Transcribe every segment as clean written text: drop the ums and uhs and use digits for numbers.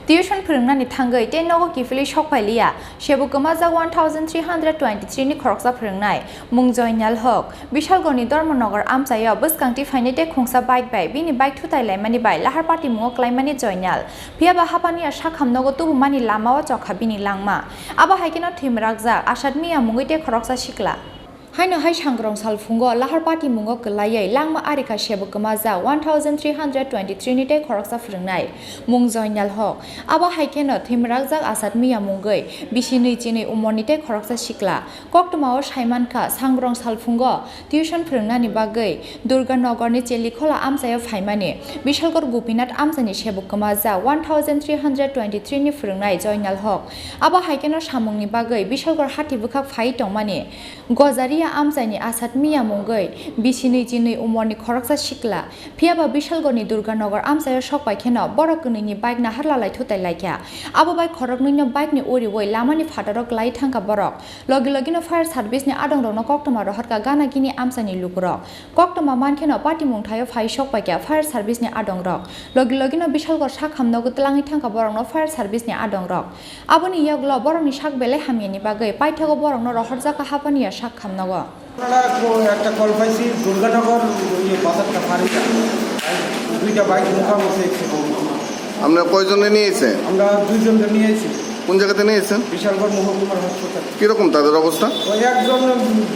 tuition Phrwngnai thangai te nogo kifili shokpailia Sebok Kwmajak 1323 ni Khoroksa Phrwngnai mungjoinal hok Bishalgarh ni Dharmanagar Amchaio bwskangti phainai te khungsa bike bai bini bike thutai laimani bai Lahar Patimungo Kwlaimani joinal phiaba hapani shakham nogo tubumani lamao chokha bini langma aba haikeno thimrakjak asadmiya mungoi te Khoroksa sikla Haino hai sangrong salfungo Lahar Patimungo Kwlaiwi langma arika Sebok Kwmajak 1323 ni te Khoroksa Phrwngnai mungjoinal hok aba haikeno thimrakjak asadmiya mungoi bisini chini umorni te Khoroksa sikla koktmao saimanka sangrong salfungo tuition Phrwngnai ni bagai Durganagar ni chelikhola Amchaio phaimani Bishalgarh Gopinath Amchaini Sebok Kwmajak 1323 ni Phrwngnai joinal hok aba haikeno samungni bagai Bishalgarh hati bukhak phai tongmani Gojari Amchaini asadmiya mungoi bisini chini umorni Khoroksa sikla phiaba Bishalgarh ni Durganagar Amchaio sokpai kheno borokuni ni bike na harlalai thutai laikya abo bai Khoroknai ni bike ni oriwoi lamani phatarok lai thangka borok logi no fire service ni adongrok no koktoma rohatka gana gini Amchaini lukurok koktoma mankheno Patimung thaio phai sokpai kya fire service ni adongrok logi no Bishalgarh sakham no gutlangi thangka borok no fire service ni adongrok aboni yaglo borok ni sakbele hamiani bagai paithago borok no rohorjaka hapani sakham no একটা call পাইছি দুর্গানগর বাজারটা ফারিটা দুইটা bike মুখোমুখি আমরা কয়জনে নিয়েছে আমরা দুইজনকে নিয়েছি কোন জায়গাতে নিয়েছেন বিশালগড় মহকুমার হাসপাতাল কিরকম তাদের অবস্থা ওই একজন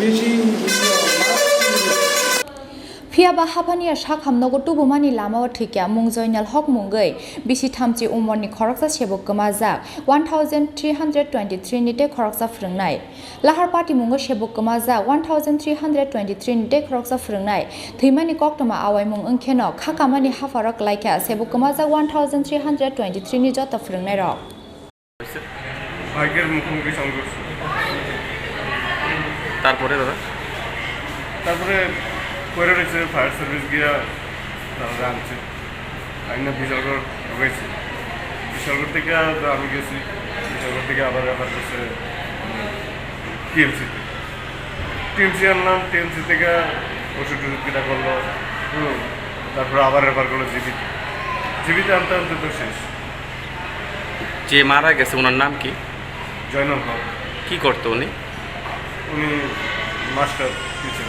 বেশি phiaba hapani sakham nogo tubumani lamao thikya mungjoinal hok mungoi bisi thamchi umorni Khoroksa Sebok Kwmajak 1323 ni te Khoroksa Phrwngnai Lahar Patimungo Sebok Kwmajak 1323 ni te Khoroksa Phrwngnai thimani koktoma awaimung ongkheno khakamani hafarok laikya Sebok Kwmajak 1323 ni jota Phrwngnai rok বাইকের মুখোমুখি সংঘর্ষ তারপরে পরে রয়েছে fire service গিয়া তারা আনছে আইনা বিশালগড় ঢুকেছি বিশালগড় থেকে আমি গেছি বিশালগড় থেকে আবার রেফার করছে টিএমসি আনলাম টিএমসি থেকে ওষুধ কিনা করলো তারপরে আবার রেফার করলো জিবিতে আনতে আনতে তো শেষ যে মারা গেছে ওনার নাম কি জয়নাল হক কি করতো উনি মাস্টার টিচার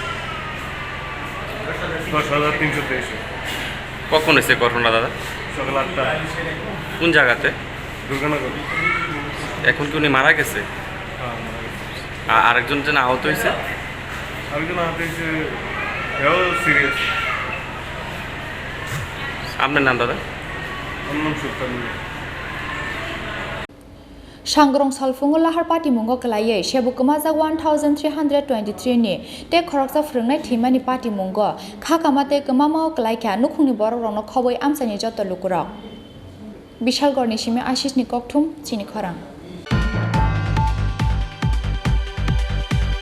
10,323 কখন হয়েছে ঘটনা দাদা সকাল 8টা কোন জায়গাতে দুর্গানগর এখন কি উনি মারা গেছে আরেকজন যেন আহত হয়েছে এও সিরিয়াস আপনার নাম দাদা আমার নাম সুলতান Sangrong salfungo Lahar Patimungo Kwlaiwi Sebok Kwmajak 1323 ni te Khoroksa Phrwngnai thimani Patimungo khakamate kwmamao klaikha nukhungni borokrokno khoboi Amchaini joto lukurok Bishalgarh ni simi Ashish ni kokthum Chini Khorang